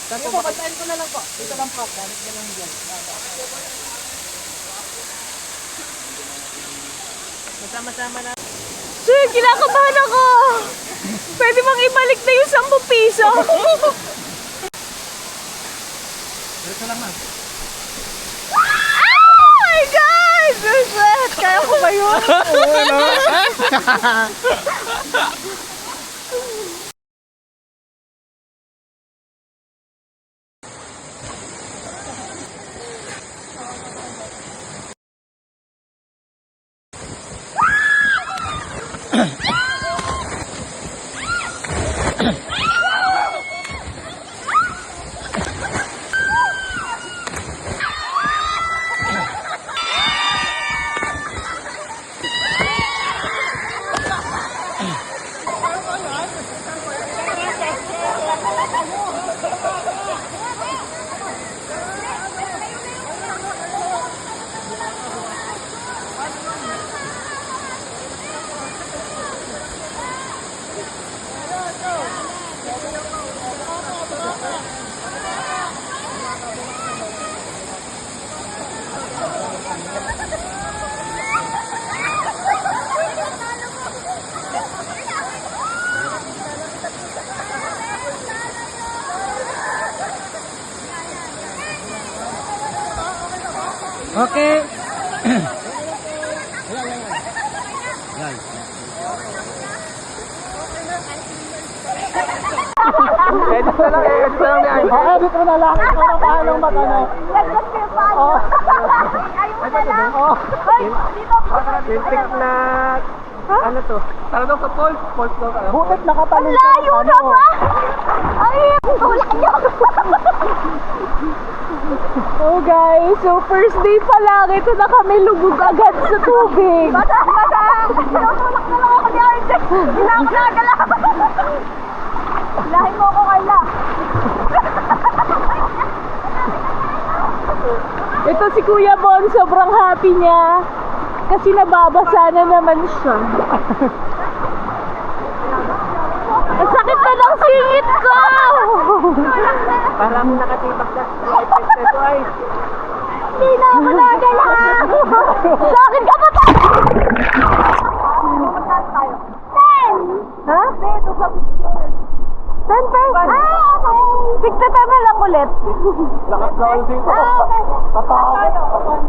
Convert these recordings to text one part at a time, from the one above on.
Sige po, bantayan ko na lang po. Dito lang po. Balik na lang dyan. Masama-sama na. Sir, kinakabahan ako. Pwede bang ibalik na yung 10 piso? Dito lang na. Oh my God! Shit! Kaya ko ba yun? Okay. Edit na lang, edit na lang yan. Edit mo na lang. Ikaw na paano mag-ano. Lintik na... Ano to? Tara daw sa falls. Falls daw ka. Butit nakatalong sa Layo na ba? Ay, tulak niyo. Oh guys, so first day pa lang, ito na kami lubog agad sa tubig. Bata! Tinutulak na lang ako ni Arjen. Hindi na ako nagalaw. Lahin mo ako, Carla. Ito si Kuya Bon, sobrang happy niya. Kasi nababasa na naman siya. Ang sakit na ng singit ko! Parang nakatibak na. Ito ay... Hindi na ako nagalaw! Sa akin ka pa tayo! 10! Ha? 10 pesos? Ah, okay! Tigtata na lang ulit. Lakas na ulit dito. Okay. Tatakot.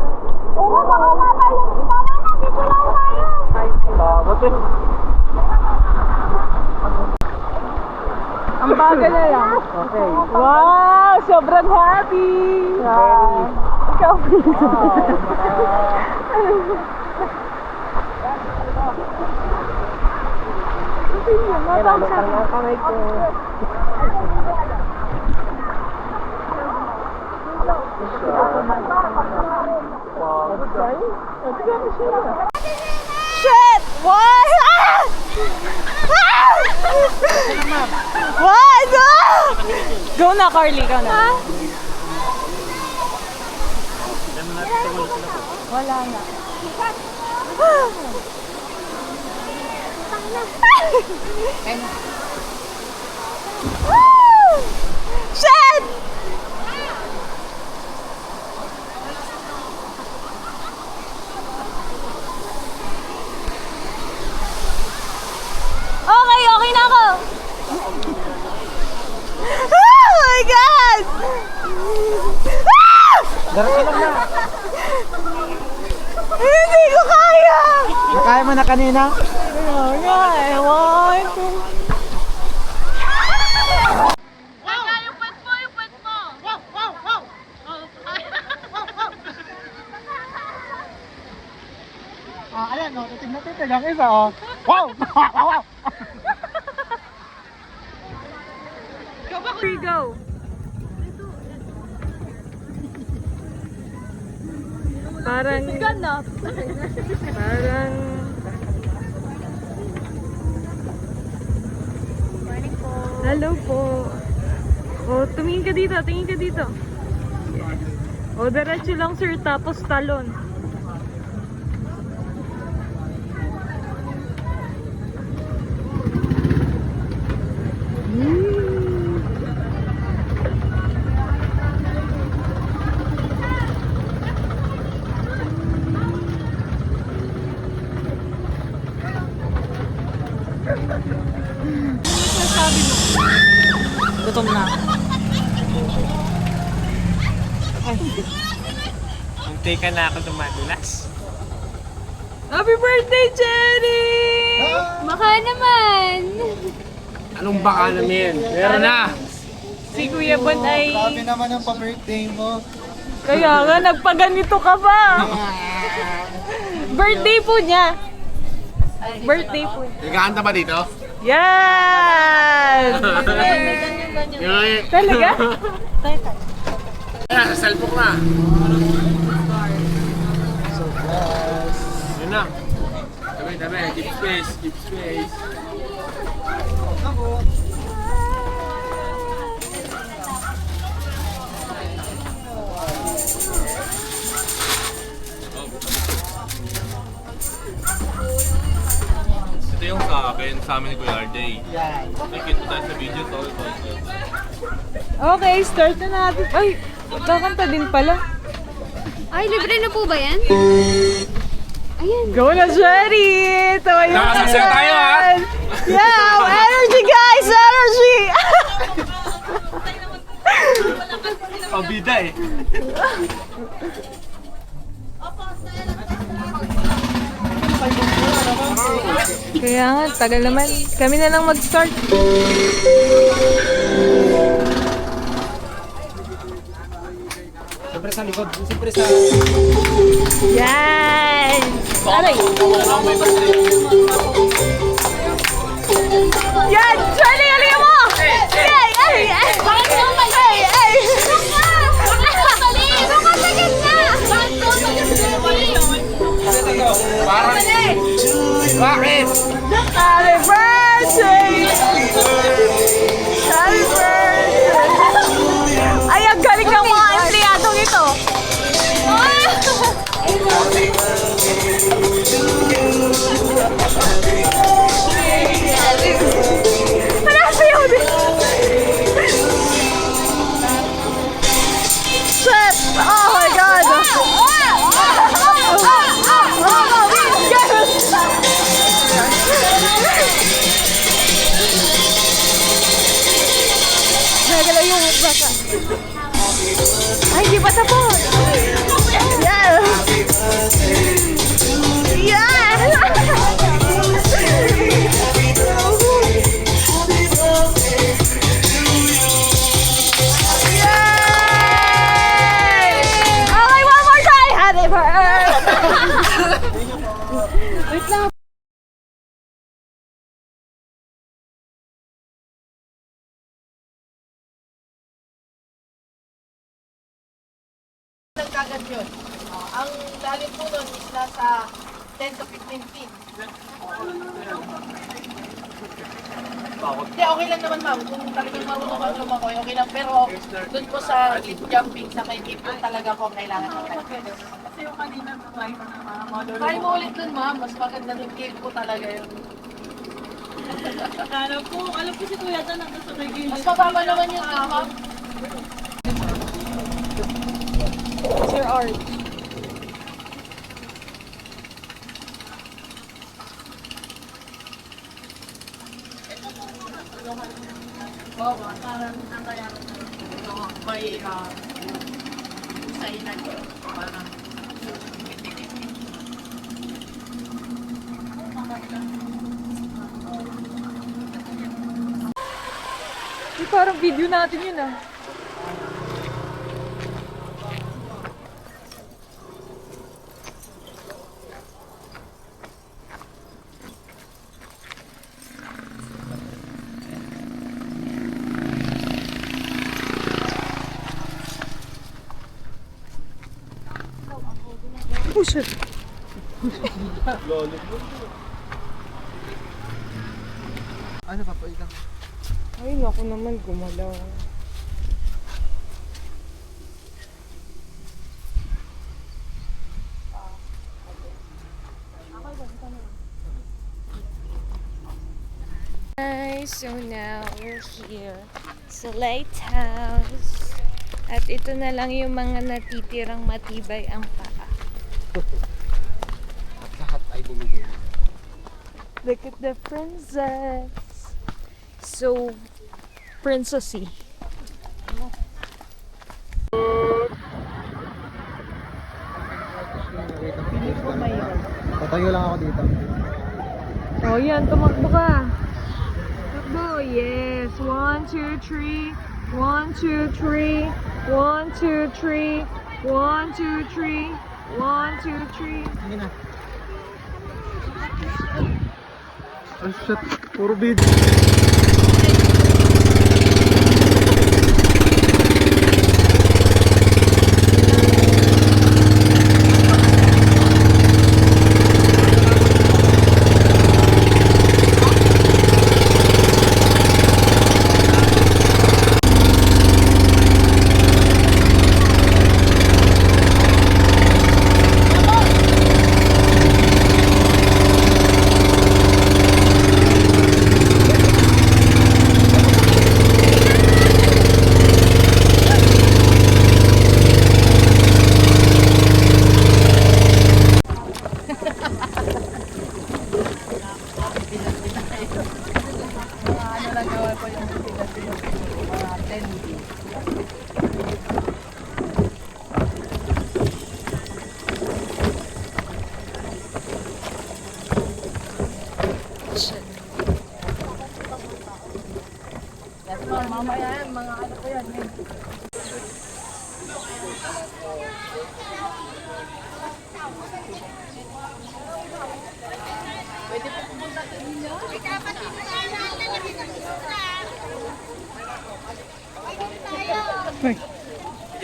Oo, baka mamayo. Mama na, dito lang tayo. Takot eh. Ang bagal na lang. Okay. Wow! Sobrang happy! Very. Ikaw, please. Nalutang ang kamay ko. Shit! What? Ah! Ah! What? Ah! Go na, Carly. Go na. Wala na. Shit! Okay na ako. Oh my God! Ah! Darat ka lang na. Hindi ko kaya! Nakaya mo na kanina? Ayan o, tignan ang isa o. Wow! Wow! Here you go. Parang... Parang... Hello po. O, tumingin ka dito, tingin ka dito. O, diretso lang sir, tapos talon. Gutom na. Muntikan na ako dumadulas. Happy birthday, Jenny! Baka naman. Anong baka namin? Meron na! Si Kuya Bon ay... Sabi naman ang pa-birthday mo. Kaya nga, nagpaganito ka ba? Birthday po niya. Birthday po niya. Nagkakanta ba dito? Yan! Talaga? Ayan, sa cellphone na. Yun na. Tabi, keep space, keep space. Ito yung sa akin, sa amin ni Kuya RJ. Nakikita tayo sa video, tol. Okay, start na natin. Ay, magkakanta din pala. Ay, libre na po ba yan? Ayan. Go na, Jerry! Tawa yung Nakasasaya tayo, ha? Yeah! Energy, guys! Energy! Pabida eh. Kaya nga, tagal naman. Kami na lang mag-start. Siyempre sa likod, siyempre sa... Yan! Aray! Yan! Jenny, alin mo! Ay! Ay! Ay! Bakit mo mali? Ay! Ay! Bakit mo mali? Bakit sakit na? Bakit mo mali? Parang... Bakit? Happy birthday! Happy birthday! Ay, ang galing ng mga empleyadong ito! Wala sa'yo din! Shit! Oh my God! Nagalaw yung baka. Ay, di pa tapos! Yeah! Yeah! Yay! Okay, one more try! Happy birthday! Wait lang. Kagad yun. Ang lalim po doon is nasa 10 to 15 feet. Hindi, okay lang naman ma'am. Kung talagang marunong kang lumakoy, okay lang. Pero doon po sa cliff jumping, sa may cliff po talaga po kailangan ng practice. Kasi yung kanina try mo ulit doon ma'am. Mas maganda yung cliff po talaga yun. Alam po si Kuya Tan ang sa may Mas mababa naman yun doon ma'am. Sir Art. May sainan ko. Parang Parang video natin yun ah. Oh shit. Ano pa po ilang? Ay, naku naman, gumalaw. Guys, so now we're here sa lighthouse. At ito na lang yung mga natitirang matibay ang paa. Lahat ay bumigay. Look at the princess. So, princessy. Patayo lang ako dito. Oh, yan. Tumakbo ka. Takbo. Yes. 1, 2, 3. 1, 2, 3. 1, 2, 3. 1, 2, 3. 1, 2, 3. Sige na. Oh shit, puro video.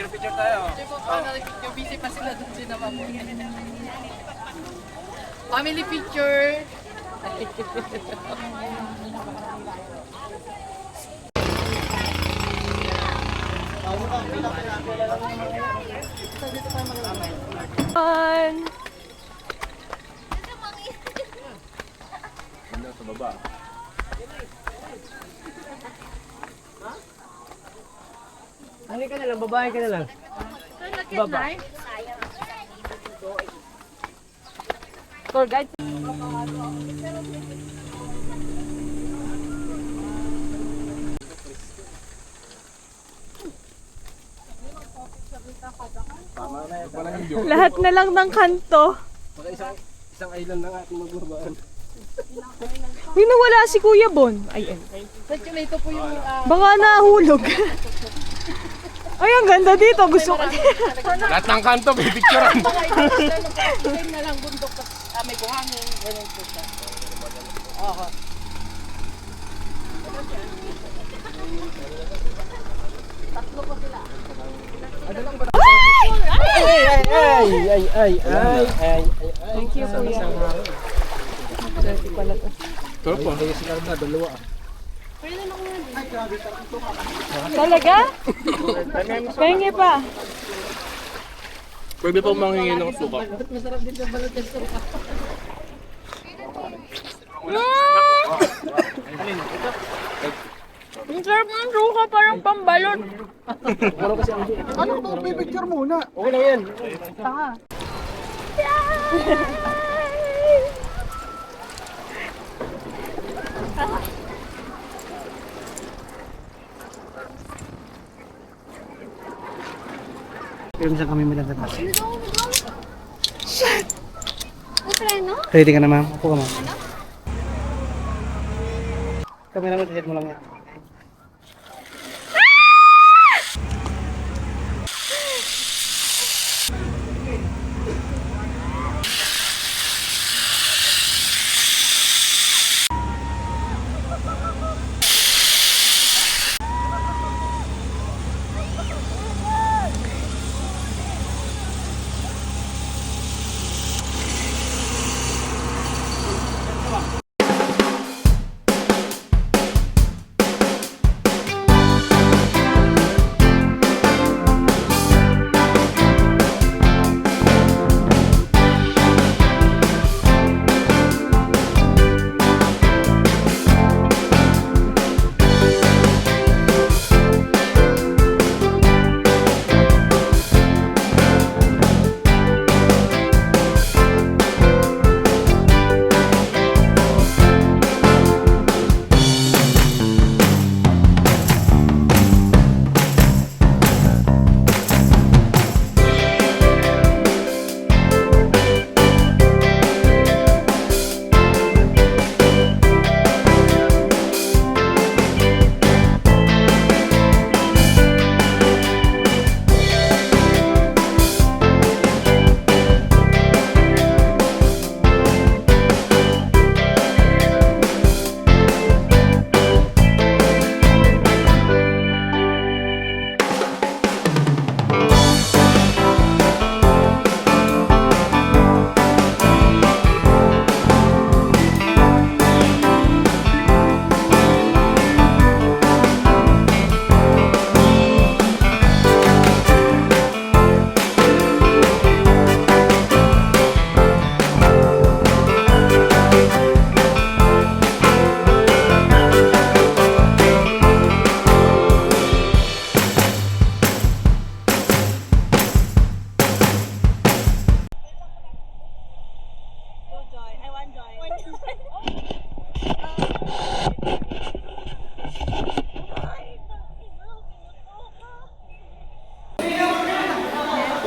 Picture tayo. Yung busy pa sila dun din naman. Family picture. Fun! Ganda sa baba. Halika ka na lang, babae ka na lang. Baba. Tour guide. Lahat na lang ng kanto. Baka isang island lang ating magbabaan. Uy, nawala si Kuya Bon. Ay. Actually, ito po yung Baka nahulog. Ay, ang ganda dito. Gusto ko. Lahat ng kanto, may picturean. time na lang bundok may buhangin. Ganun po siya. Oo. Tatlo po sila. Ay. Thank you, Kuya. Sarap po. Talaga? Pengi pa. Pwede pa manghingi ng suka. Masarap din sa balot ng suka. Ang sarap ng suka, parang pambalot. Ano to? Picture muna. Okay lang yan. Pero saan kami magdadabas? Preno? Ready ka na ma'am? Upo ka ma'am. Camera mo, mo lang yan.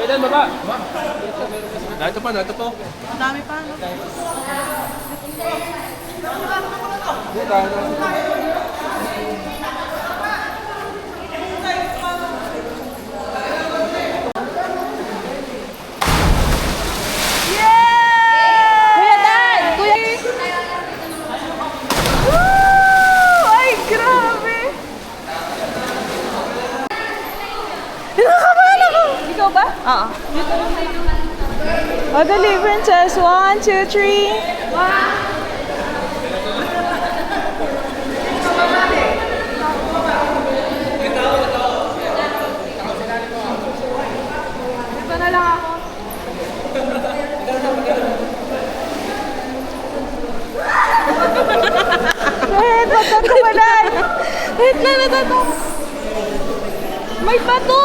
Ayan, baba. Narito pa, narito po. Ang dami pa. No? Kuya Dan! Kuya... Woo! Ay, grabe! Nakakabahan ako! Ikaw ba? Oo. O, dali, princess. 1, 2, 3. Ito na lang ako. Wait, ba't ang kumalan? Wait lang, natatawa. May bato!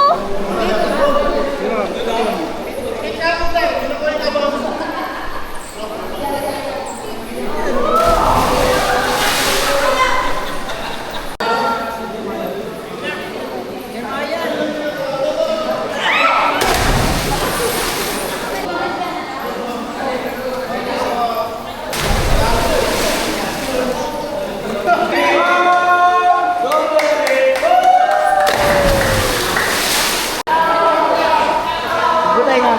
Butay nga.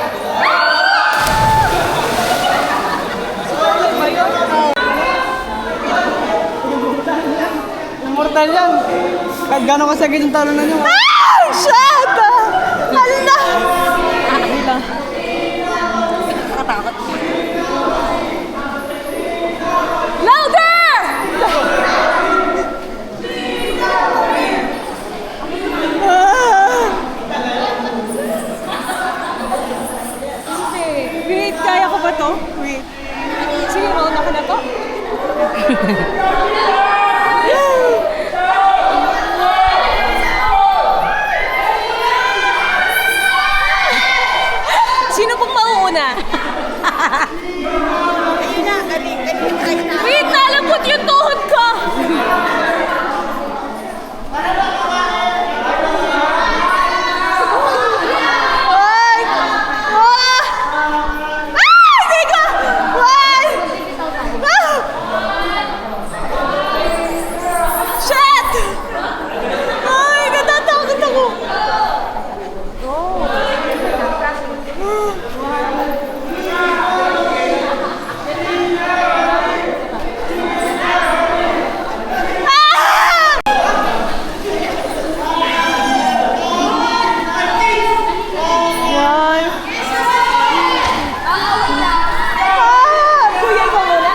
Immortal yan. Kahit gano'n kasagin yung talo na nyo. Ah! Shut up! Hala! Louder! Wait, kaya ko ba to? Wait. Sige, mauna ka na to. Sino pong mauuna? Wait, nalambot yung tuhod ko! Ay! Hindi ko! Ay! Shit! Ay, natatakot ako! Kuya ko muna.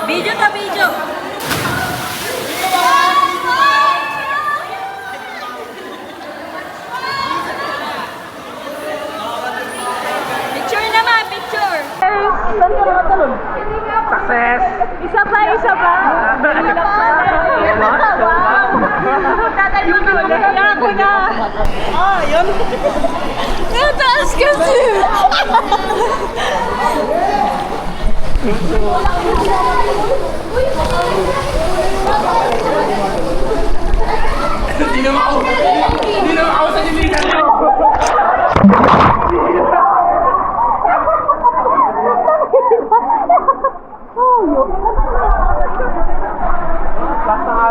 Video ta video. Picture naman, picture. Success! Isa pa, isa pa. Kaya ko na. Ah, yun. Ang taas kasi. Hindi naman ako.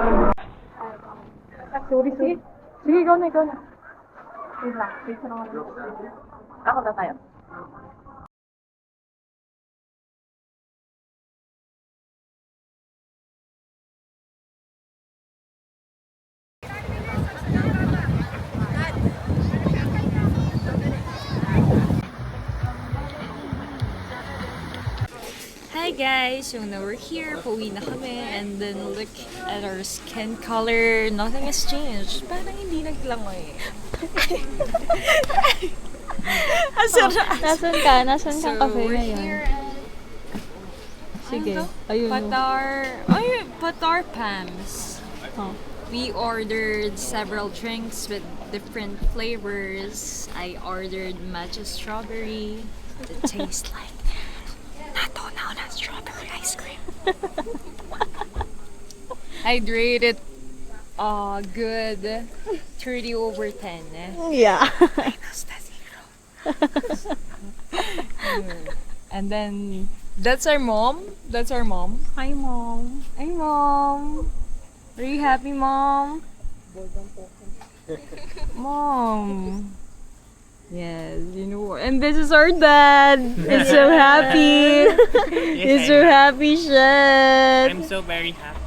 namin. Sorry, sige. Sige, ikaw na, ikaw na. Wait lang, wait lang. Ako na tayo. Hi guys! So now we're here, pauwi na kami, and then look at our skin color. Nothing has changed. Parang hindi naglangoy. Nasaan ka? Nasaan ka So cafe we're ngayon? here at Sige. ano to? Ayun. Patar Pams. Oh. We ordered several drinks with different flavors. I ordered matcha strawberry. It tastes like natunaw na strawberry ice cream. I'd rate it good 30 over 10. Yeah. And then that's our mom. That's our mom. Hi, Mom. Hi, Mom. Are you happy, Mom? Mom. Yes, you know. And this is our dad. He's so happy. He's so happy, Shet. I'm so very happy.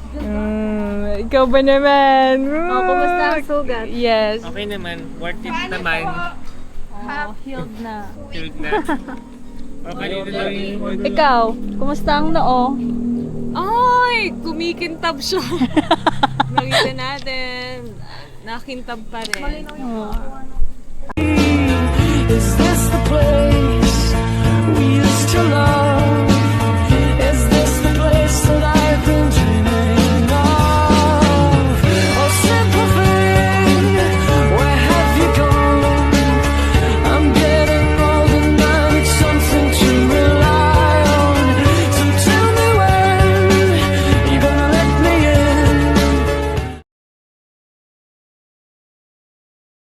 Ikaw ba naman? Oh, kumusta ang sugat? Yes. Okay naman, worth it naman. Oh, healed na. Cute na. Okay naman. Ikaw, kumusta ang noo? Ay, kumikintab siya. Nakita natin. Nakintab pa rin. Is this the place we used to love?